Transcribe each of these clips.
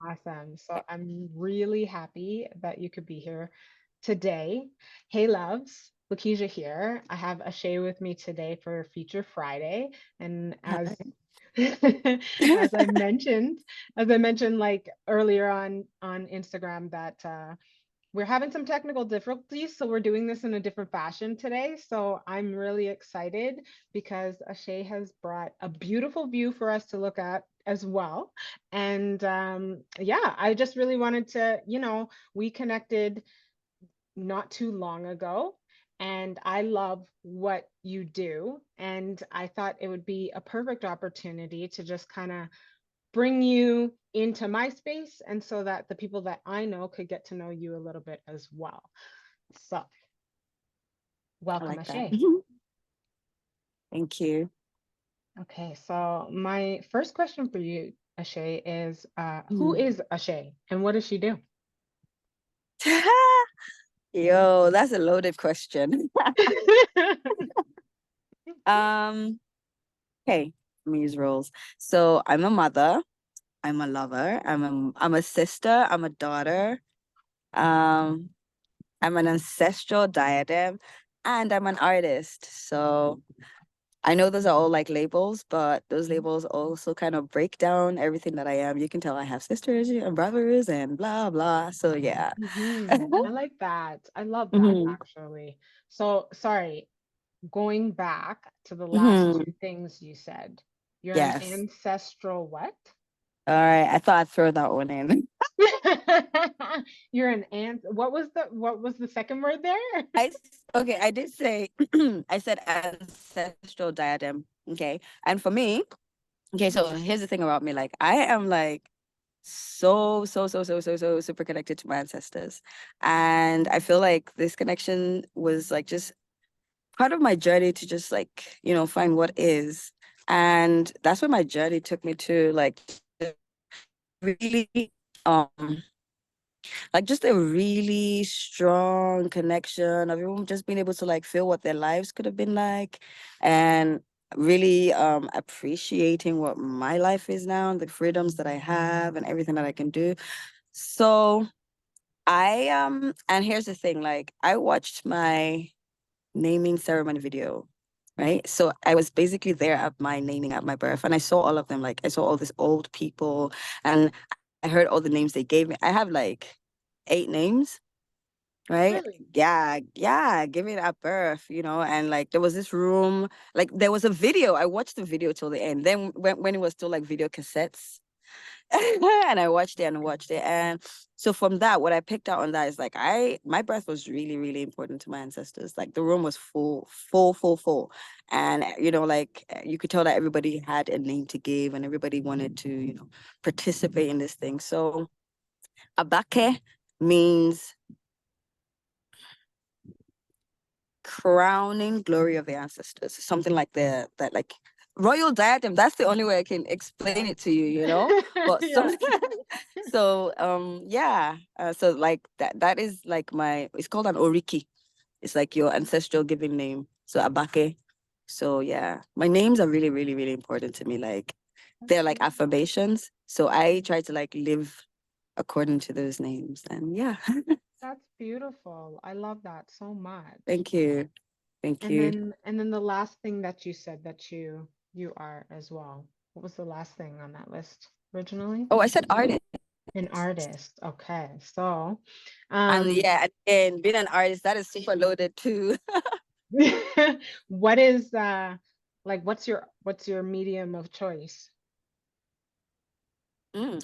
Awesome. So I'm really happy that you could be here today. Hey, loves, Lakeisha here. I have Ashay with me today for Feature Friday, and as Hi. as I mentioned, like earlier on Instagram that we're having some technical difficulties, so we're doing this in a different fashion today. So I'm really excited because Ashay has brought a beautiful view for us to look at as well. And yeah, I just really wanted to, we connected not too long ago. And I love what you do. And I thought it would be a perfect opportunity to just kind of bring you into my space and so that the people that I know could get to know you a little bit as well. So, I welcome, like that. Ashay. Thank you. Okay, so my first question for you, Ashay, is who Mm. is Ashay and what does she do? Yo, that's a loaded question. Um, okay, let me use roles. So I'm a mother, I'm a lover, I'm a sister, I'm a daughter, um, I'm an ancestral diadem, and I'm an artist. So I know those are all like labels, but those labels also kind of break down everything that I am. You can tell I have sisters and brothers and blah blah. So yeah. I like that. I love that hmm actually. So, sorry, going back to the last hmm two things you said, you're an Yes. ancestral what? All right. I thought I'd throw that one in. You're an ant. What was the second word there? Okay, I did say I said ancestral diadem. Okay. And for me, okay, so here's the thing about me. Like I am like so super connected to my ancestors. And I feel like this connection was like just part of my journey to just like, find what is. And that's where my journey took me to like really um like just a really strong connection of everyone just being able to like feel what their lives could have been like and really appreciating what my life is now, the freedoms that I have and everything that I can do. So and here's the thing, like I watched my naming ceremony video, right? So I was basically there at my naming at my birth and I saw all of them. Like I saw all these old people and I heard all the names they gave me. I have like 8 names, right? Really? Yeah, given at birth, and like there was this room, like there was a video. I watched the video till the end. Then when it was still like video cassettes, and I watched it and watched it. And so from that, what I picked out on that is like my birth was really, really important to my ancestors. Like the room was full, full, full, full. And like you could tell that everybody had a name to give and everybody wanted to, participate in this thing. So Abake means crowning glory of the ancestors. Something like that like royal diadem. That's the only way I can explain it to you, But Yeah. some so yeah. So like that is like it's called an oriki. It's like your ancestral giving name. So Abake. So yeah. My names are really, really, really important to me. Like That's they're like beautiful. affirmations. So I try to like live according to those names. And yeah. That's beautiful. I love that so much. Thank you. Thank And you. then the last thing that you said that you are as well. What was the last thing on that list originally? Oh, I said artist. An artist. Okay. So, And um, yeah, and being an artist, that is super loaded too. what is like what's your medium of choice?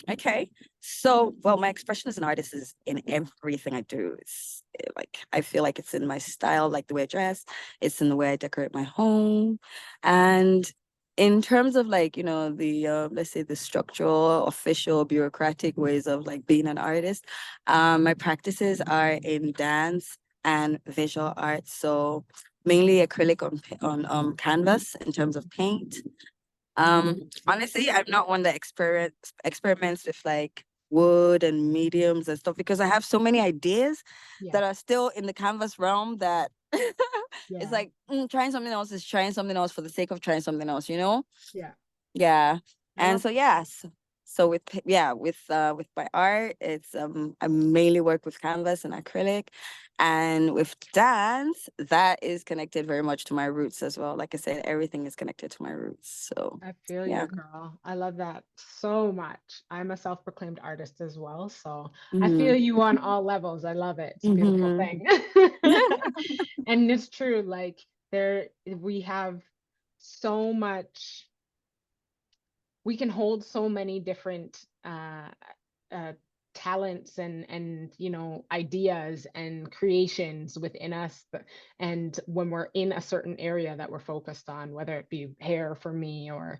Okay. So, well, my expression as an artist is in everything I do. It's like I feel like it's in my style, like the way I dress, it's in the way I decorate my home. And in terms of like, the let's say the structural, official, bureaucratic ways of like being an artist, my practices are in dance and visual arts. So mainly acrylic on canvas in terms of paint. Honestly, I'm not one that experiments with like wood and mediums and stuff because I have so many ideas Yeah. that are still in the canvas realm that it's Yeah. like trying something else is trying something else for the sake of trying something else, Yeah. Yeah. I And love so yes. So with my art, it's I mainly work with canvas and acrylic, and with dance, that is connected very much to my roots as well. Like I said, everything is connected to my roots. So I feel yeah. you, girl. I love that so much. I'm a self-proclaimed artist as well, so I Mm-hmm. feel you on all levels. I love it. It's a beautiful Mm-hmm. thing. And it's true, like we have so much, we can hold so many different uh talents and ideas and creations within us, and when we're in a certain area that we're focused on, whether it be hair for me or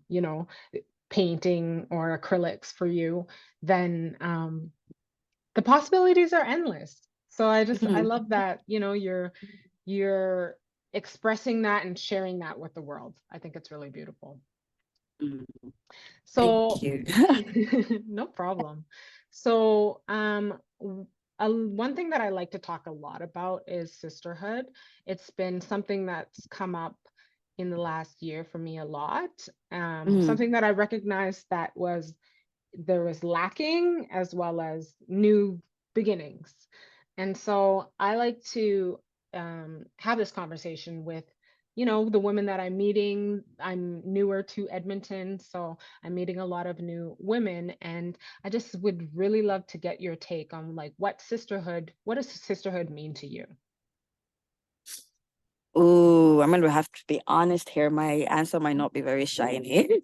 you know painting or acrylics for you, then the possibilities are endless. So I Mm-hmm. love that, you're expressing that and sharing that with the world. I think it's really beautiful. Mm-hmm. Thank So you. no problem. So one thing that I like to talk a lot about is sisterhood. It's been something that's come up in the last year for me a lot. Mm-hmm. Something that I recognized that there was lacking as well as new beginnings. And so I like to have this conversation with, the women that I'm meeting. I'm newer to Edmonton, so I'm meeting a lot of new women. And I just would really love to get your take on like what does sisterhood mean to you? Ooh, I'm gonna have to be honest here. My answer might not be very shiny.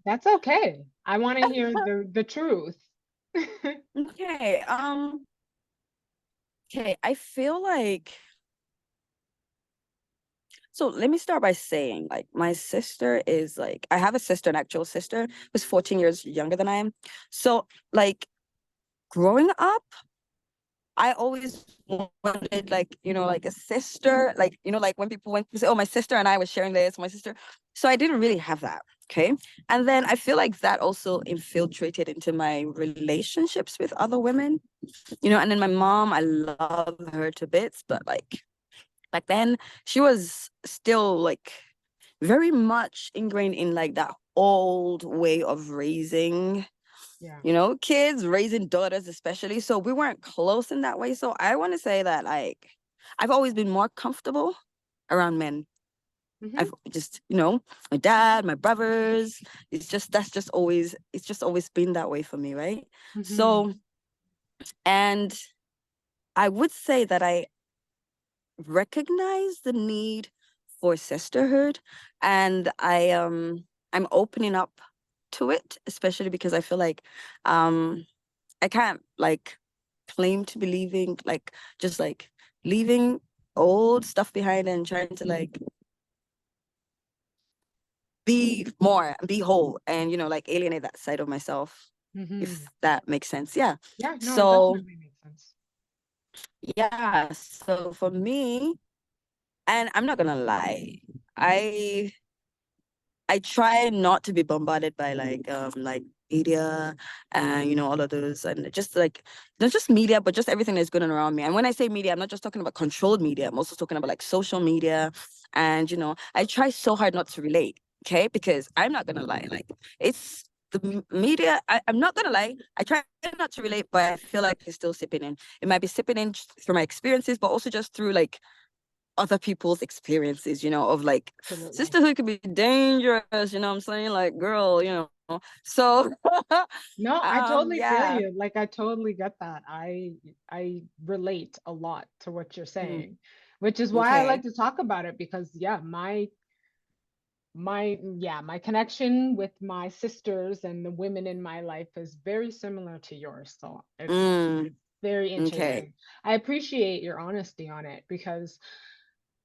That's okay. I want to hear the truth. Okay. Okay. I feel like, so let me start by saying, like, my sister is like, I have a sister, an actual sister, who's 14 years younger than I am. So, like, growing up, I always wanted, like, like a sister, like, like when people went to say, oh, my sister and I was sharing this, my sister. So I didn't really have that. Okay. And then I feel like that also infiltrated into my relationships with other women, and then my mom, I love her to bits, but like back then, she was still like very much ingrained in like that old way of raising, Yeah. kids, raising daughters, especially. So we weren't close in that way. So I want to say that like I've always been more comfortable around men. Hmm. I've just, my dad, my brothers. It's just always been that way for me, right? Hmm. So, and I would say that I recognize the need for sisterhood, and I'm opening up to it, especially because I feel like I can't like claim to be leaving, like just like leaving old stuff behind and trying to like be more and be whole and like alienate that side of myself, if Hmm. that makes sense. Yeah. Yeah, no, it So definitely makes sense. yeah, so for me, and I'm not gonna lie, I I try not to be bombarded by like media and all of those, and just like not just media but just everything that's going on around me. And when I say media, I'm not just talking about controlled media, I'm also talking about like social media. And I try so hard not to relate, okay? Because I'm not gonna lie, like it's media. I'm not gonna lie, I try not to relate, but I feel like it's still sipping in. It might be sipping in through my experiences, but also just through like other people's experiences, of like Absolutely. sisterhood could be dangerous, I'm saying? Like, girl, So No, I totally feel yeah. you. Like I totally get that. I relate a lot to what you're Mhm. saying, which is why I Okay. like to talk about it because yeah, my connection with my sisters and the women in my life is very similar to yours. So Mm, it's very okay. interesting. I appreciate your honesty on it because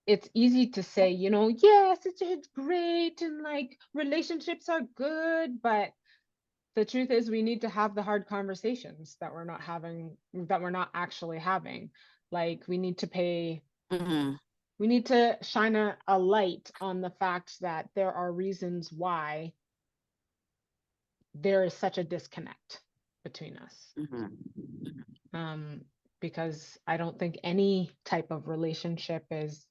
it's easy to say, yes, it's great and like relationships are good, but the truth is we need to have the hard conversations that we're not actually having. Like Mhm. we need to shine a light on the fact that there are reasons why there is such a disconnect between us. Mhm. Um, because I don't think any type of relationship is,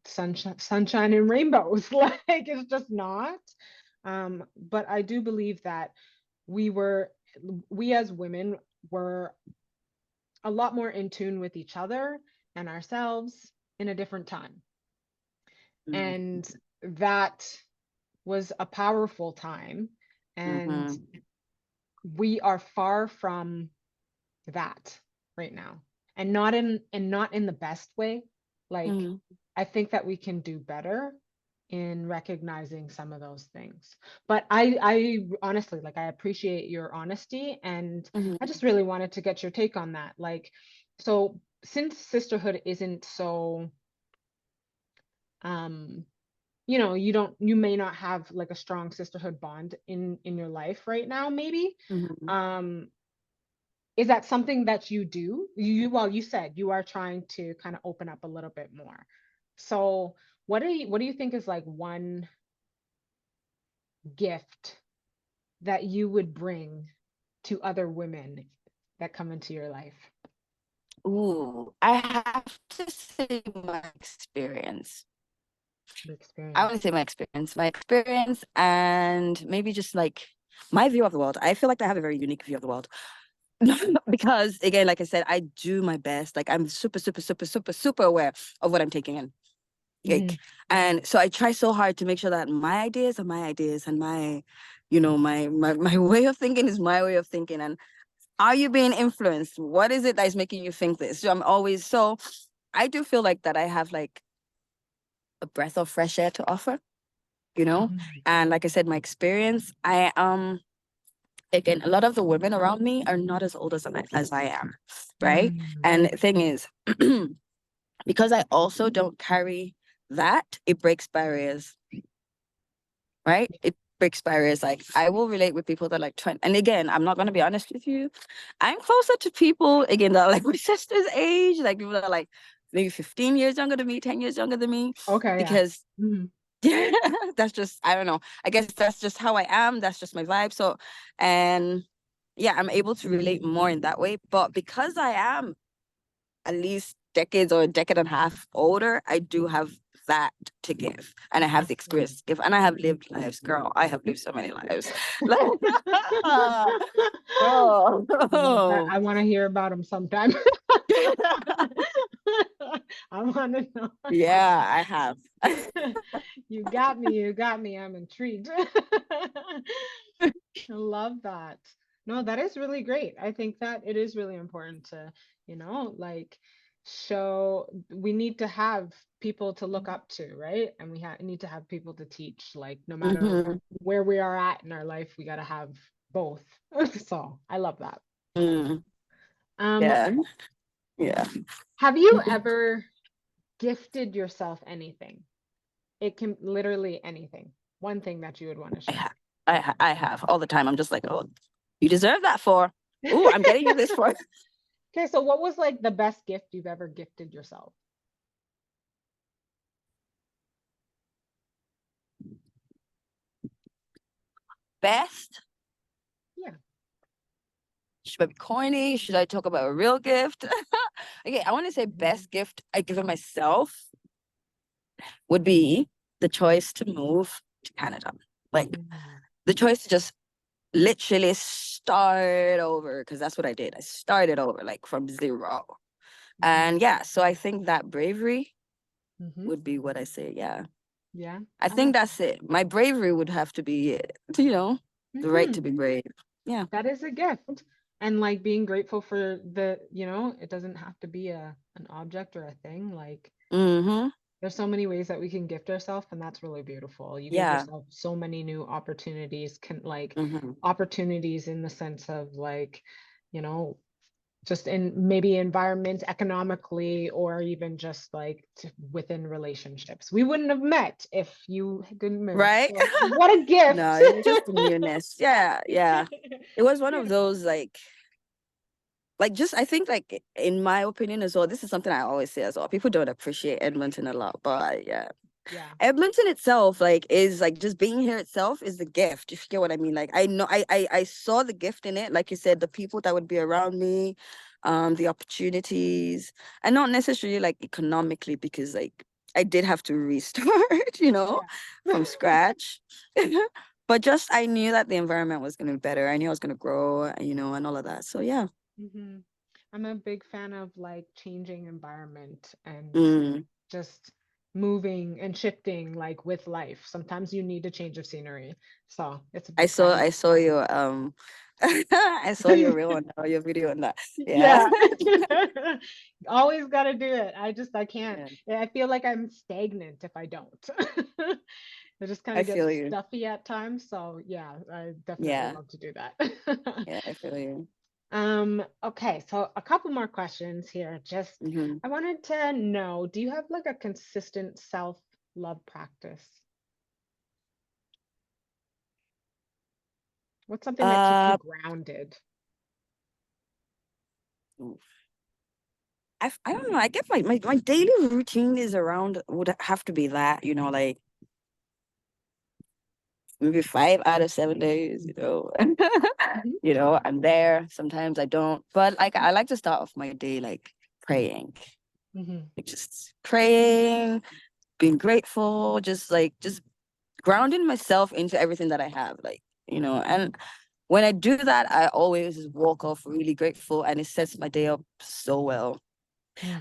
sunshine and rainbows. Like it's just not. But I do believe that we as women were a lot more in tune with each other and ourselves in a different time. And that was a powerful time. And Mm-hmm. we are far from that right now. And not in the best way. Like, Mm-hmm. I think that we can do better in recognizing some of those things. But I honestly, like, I appreciate your honesty, and I Mm-hmm. just really wanted to get your take on that. Like, so since sisterhood isn't so um you may not have like a strong sisterhood bond in your life right now, maybe. Mm-hmm. um is that something that you do? Well, you said you are trying to kind of open up a little bit more. So what do you think is like one gift that you would bring to other women that come into your life? Ooh, I have to say my experience. The I want experience. to say my experience, and maybe just like my view of the world. I feel like I have a very unique view of the world. Because again, like I said, I do my best. Like I'm super, super, super, super, super aware of what I'm taking in. Hmm. Like, and so I try so hard to make sure that my ideas are my ideas, and my, you know, my way of thinking is my way of thinking. And are you being influenced? What is it that is making you think this? So I'm always so I do feel like that I have like a breath of fresh air to offer, you know? Hmm. And like I said, my experience, I again, a lot of the women around me are not as old as I am, right? Hmm. And the thing is, because I also don't carry that, it breaks barriers, right? It breaks barriers. Like I will relate with people that are like 20. And again, I'm not gonna be honest with you. I'm closer to people again that are like my sister's age, like people that are like maybe 15 years younger than me, 10 years younger than me. Okay, yeah. Because Hmm. that's just, I don't know. I guess that's just how I am. That's just my vibe. So, and yeah, I'm able to relate more in that way. But because I am at least decades or a decade and a half older, I do have that to give. And I have the experience Absolutely. to give. And I have lived lives, girl. I have lived so many lives. Like, I oh. want to hear about them sometime. I want to know. Yeah, I have. You got me. You got me. I'm intrigued. I love that. No, that is really great. I think that it is really important to, like, we need to have people to look up to, right? And we need to have people to teach, like, no matter Mhm. where we are at in our life, we got to have both. So I love that. Mm. Um, Yeah. Yeah. have you ever gifted yourself anything? It can literally anything. One thing that you would want to I share. have. I have all the time. I'm just like, oh, you deserve that for. Ooh, I'm getting you this for. Okay, so what was like the best gift you've ever gifted yourself? Best. Yeah. Should I be corny? Should I talk about a real gift? Okay, I want to say Mhm. best gift I given myself would be the choice to move to Canada. Like Mhm. the choice to just literally start over, because that's what I did. I started over like from zero. And Mhm. yeah, so I think that bravery Mhm. would be what I say. Yeah. Yeah, I I think like that's it. My bravery would have to be it, the right to that. be brave. Yeah. That is a gift. And like being grateful for it doesn't have to be an object or a thing. Like, Mm-hmm. there's so many ways that we can gift ourselves, and that's really beautiful. You give Yeah. yourself so many new opportunities, Mm-hmm. opportunities in the sense of like, you know, just in maybe environments economically, or even just like within relationships. We wouldn't have met if you didn't move. Right? So what a No, gift. it's just the newness. Yeah, yeah. It was one of Beautiful. those like just I think like in my opinion as well, this is something I always say as well. People don't appreciate Edmonton a lot, but yeah. Yeah. Edmonton itself, like, is like just being here itself is the gift. If you get what I mean. Like I know I saw the gift in it, like you said, the people that would be around me, the opportunities, and not necessarily like economically, because like I did have to restart, Yeah. from scratch. But just I knew that the environment was gonna be better. I knew I was gonna grow, you know, and all of that. So yeah. Hmm. I'm a big fan of like changing environment and Mm. just moving and shifting like with life. Sometimes you need a change of scenery. So it's a big fan. I saw your I saw your reel on your video on that. Yeah. Yeah. Always got to do it. I can't. Yeah. I feel like I'm stagnant if I don't. I just kind I of get feel you. stuffy at times. So yeah, I definitely Yeah. love to do that. Yeah, I feel you. Okay, so a couple more questions here. Just Hmm. I wanted to know, do you have like a consistent self-love practice? What's something that keeps you Uh, grounded? I don't know. I guess my daily routine is around would have to be that, you know, like maybe 5 out of 7 days, you know. Hmm. You know, I'm there. Sometimes I don't. But like I like to start off my day like praying. Hmm. Like just praying, being grateful, just grounding myself into everything that I have. Like, you know, and when I do that, I always walk off really grateful and it sets my day up so well.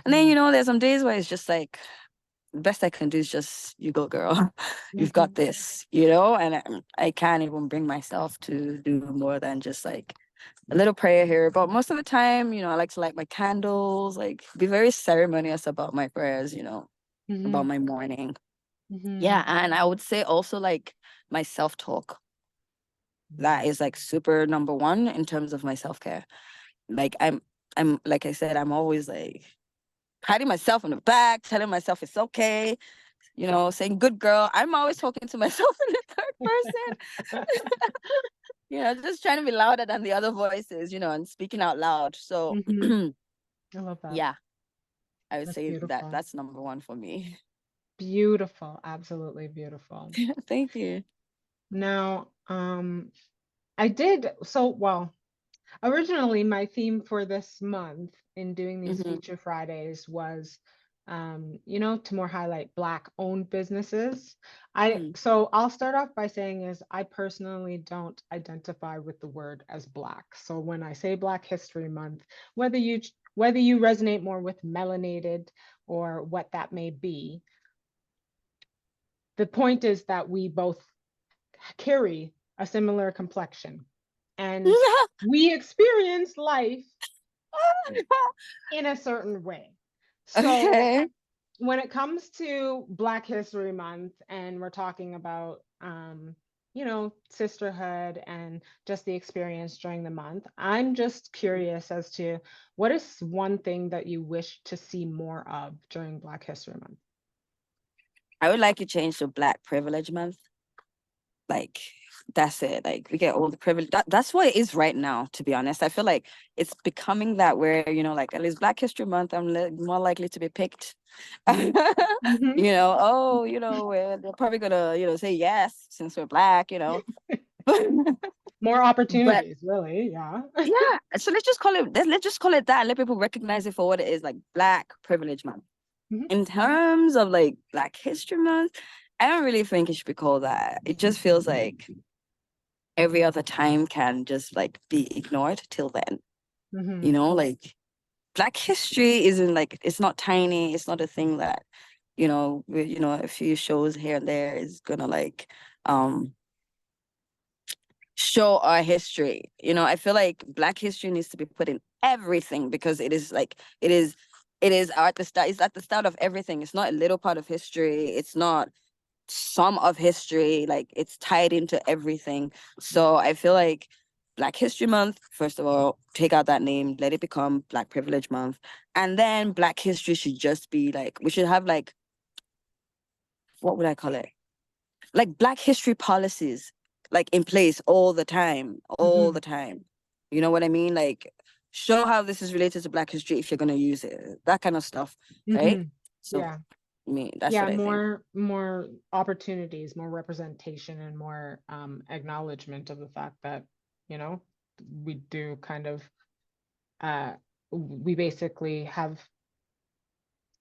And then, Hmm. you know, there's some days where it's just like the best I can do is just you go, girl. You've got Hmm. this, you know, and I can't even bring myself to do more than just like a little prayer here. But most of the time, you know, I like to light my candles, like be very ceremonious about my prayers, you know, about Hmm. my morning. Hmm. Yeah, and I would say also like my self-talk. That is like super number one in terms of my self-care. Like I'm like I said, I'm always like patting myself on the back, telling myself it's okay, you know, saying good girl. I'm always talking to myself in the third person. You know, just trying to be louder than the other voices, you know, and speaking out loud. So Hmm. I love that. yeah, I would That's say that beautiful. that's number one for me. Beautiful. Absolutely beautiful. Thank you. Now, I did so well. Originally, my theme for this month in doing these Hmm. Feature Fridays was, to more highlight Black owned businesses. Mm. So I'll start off by saying is I personally don't identify with the word as Black. So when I say Black History Month, whether you resonate more with melanated or what that may be, the point is that we both carry a similar complexion and we experience life in a certain way. So Okay. when it comes to Black History Month and we're talking about sisterhood and just the experience during the month, I'm just curious as to what is one thing that you wish to see more of during Black History Month? I would like to change to Black Privilege Month. Like that's it. Like we get all the privilege. That's what it is right now, to be honest. I feel like it's becoming that where, you know, like at least Black History Month, I'm more likely to be picked. Mhm. Mhm. You know, oh, you know, they're probably gonna, you know, say yes since we're black, you know. More But opportunities, really. Yeah. yeah, so let's just call it that and let people recognize it for what it is, like Black Privilege Month. Mhm. In terms of like Black History Month, I don't really think it should be called that. It just feels like every other time can just like be ignored till then. You Mhm. know, like Black history isn't like it's not tiny. It's not a thing that, you know, a few shows here and there is gonna like um show our history. You know, I feel like Black history needs to be put in everything because it is like it is at the start, it's at the start of everything. It's not a little part of history. It's not some of history, like it's tied into everything. So I feel like Black History Month, first of all, take out that name, let it become Black Privilege Month. And then Black history should just be like, we should have like, what would I call it? Like Black history policies, like in place all the Mhm. time. You know what I mean? Like, show how this is related to Black history if you're going to use it, that kind of stuff, right? Mhm. So, Yeah. I mean, that's Yeah, what I think. more opportunities, more representation, and more acknowledgement of the fact that, you know, we do kind of uh we basically have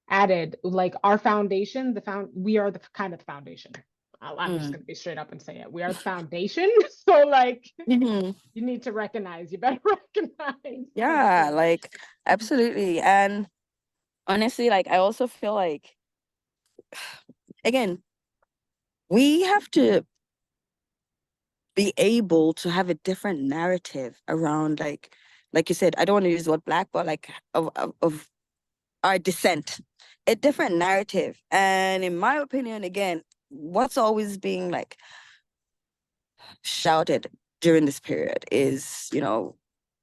added like our foundation, we are the kind of foundation. I'm just Mm. gonna be straight up and say it. We are the foundation. So like Mhm. you need to recognize, you better recognize for Yeah, sure. like absolutely. And honestly, like I also feel like again, we have to be able to have a different narrative around like you said, I don't want to use the word black, but like of our descent, a different narrative. And in my opinion, again, what's always being like shouted during this period is,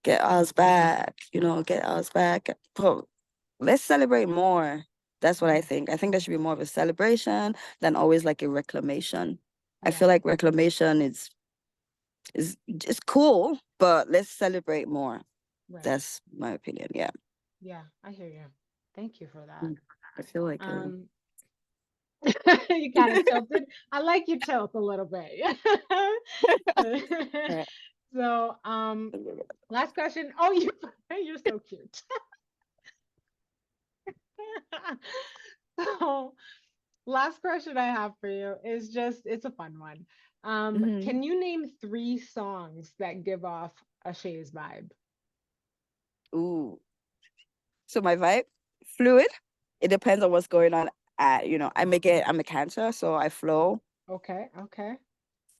get ours back, get ours back. But let's celebrate more. That's what I think. I think there should be more of a celebration than always like a reclamation. I Yeah, feel like reclamation is just cool, but let's celebrate more. right. That's my opinion. Yeah. Yeah, I hear you. Thank you for that. Mm. I feel like Um, you kind of tilted. I like your tilt a little bit. yeah. So, last question. Oh, you're so cute. So, last question I have for you is just it's a fun one. Mhm. Can you name 3 songs that give off a Shay's vibe? Ooh. So my vibe, fluid. It depends on what's going on. I'm a Cancer, so I flow. Okay, okay.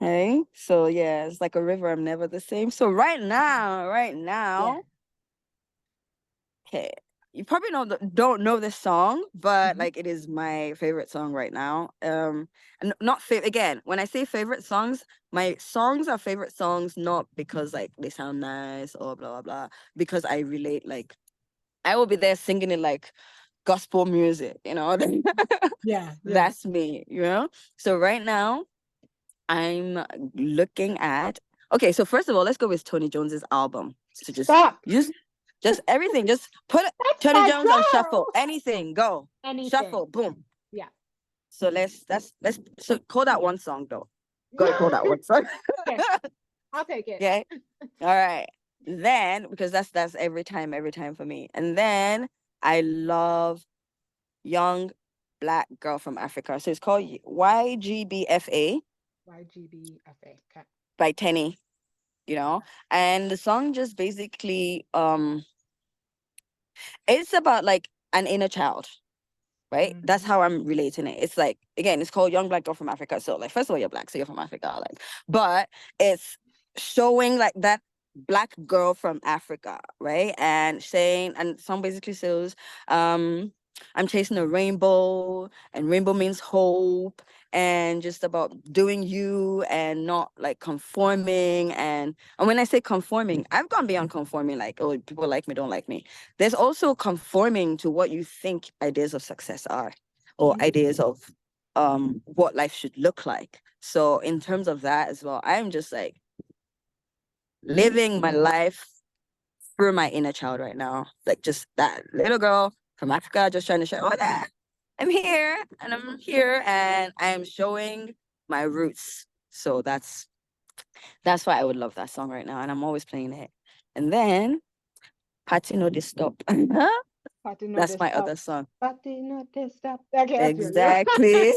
Hey, so yeah, it's like a river. I'm never the same. So right Yeah. now, okay, you probably don't know this song, but Mhm. like it is my favorite song right now. And not again, when I say favorite songs, my songs are favorite songs not because like they sound nice or blah blah blah, because I relate. Like I will be there singing it like gospel music, Yeah, yeah. That's me. So right now I'm looking at okay, so first of all, let's go with Tony Jones's album. So Stop. just everything, just put That's Tony my Jones on shuffle. girl. Anything, go. Anything. Shuffle, boom. Yeah. So let's so call that one song though. Gotta call that one song. Okay, I'll take it. Okay. All right. Then because that's every time for me. And then I love Young Black Girl from Africa. So it's called YGBFA YGBFA. Okay. by Tenny. And the song just basically it's about like an inner child, right? That's Mm-hmm. how I'm relating it. It's like again, it's called Young Black Girl from Africa. So like first of all, you're black, so you're from Africa, like, but it's showing like that black girl from Africa, right? And saying and song basically says, I'm chasing a rainbow, and rainbow means hope, and just about doing you and not like conforming. And when I say conforming, I've gone beyond conforming, like, oh, people like me, don't like me. There's also conforming to what you think ideas of success are, or Mm-hmm. ideas of what life should look like. So in terms of that as well, I'm just like living my life through my inner child right now. Like just that little girl from Africa just trying to show, oh yeah, I'm here and I am showing my roots. So that's why I would love that song right now. And I'm always playing it. And then Party No This Stop. Party no That's this my stop. other song. Party no this stop. Okay, that's your yeah. Exactly.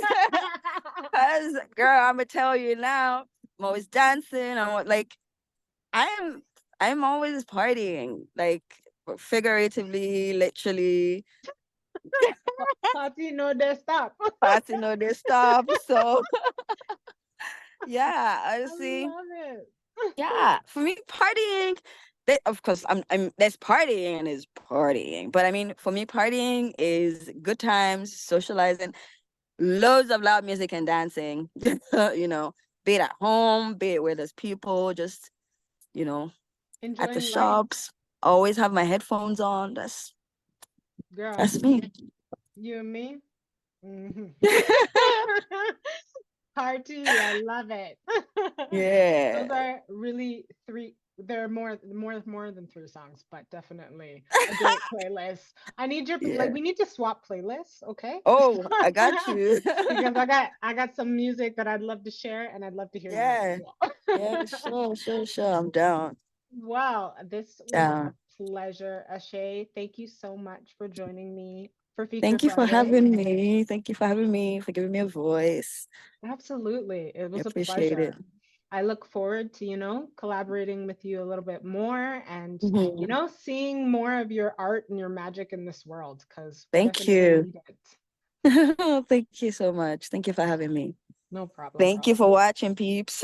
Cause girl, I'ma tell you now, I'm always dancing. Like I'm I'm always partying. Like figuratively, literally, Party no this stop. party no they stop. So yeah, I honestly, love it. yeah. For me, partying, of course I'm there's partying and is partying. But I mean for me, partying is good times, socializing, loads of loud music and dancing. Be it at home, be it where there's people, just you know, at the Enjoying life, shops. Always have my headphones on. girl. That's me. You and me. Mhm. Party, I love it. Yeah. Those are really three. There are more than 3 songs, but definitely a great playlist. I need your like. Yeah. We need to swap playlists, okay? Oh, I got you. Because I got some music that I'd love to share, and I'd love to hear yours as Yeah. Yeah, well. sure. I'm down. Wow, this was a Down. pleasure, Ashay. Thank you so much for joining me for Feature Thank you for Friday. having me. Thank you for having me, for giving me a voice. Absolutely. It I was a appreciate it. pleasure. I look forward to, collaborating with you a little bit more and, Mhm. seeing more of your art and your magic in this world because we Thank definitely you. need it. Thank you so much. Thank you for having me. No problem, Thank you problem. for watching, peeps.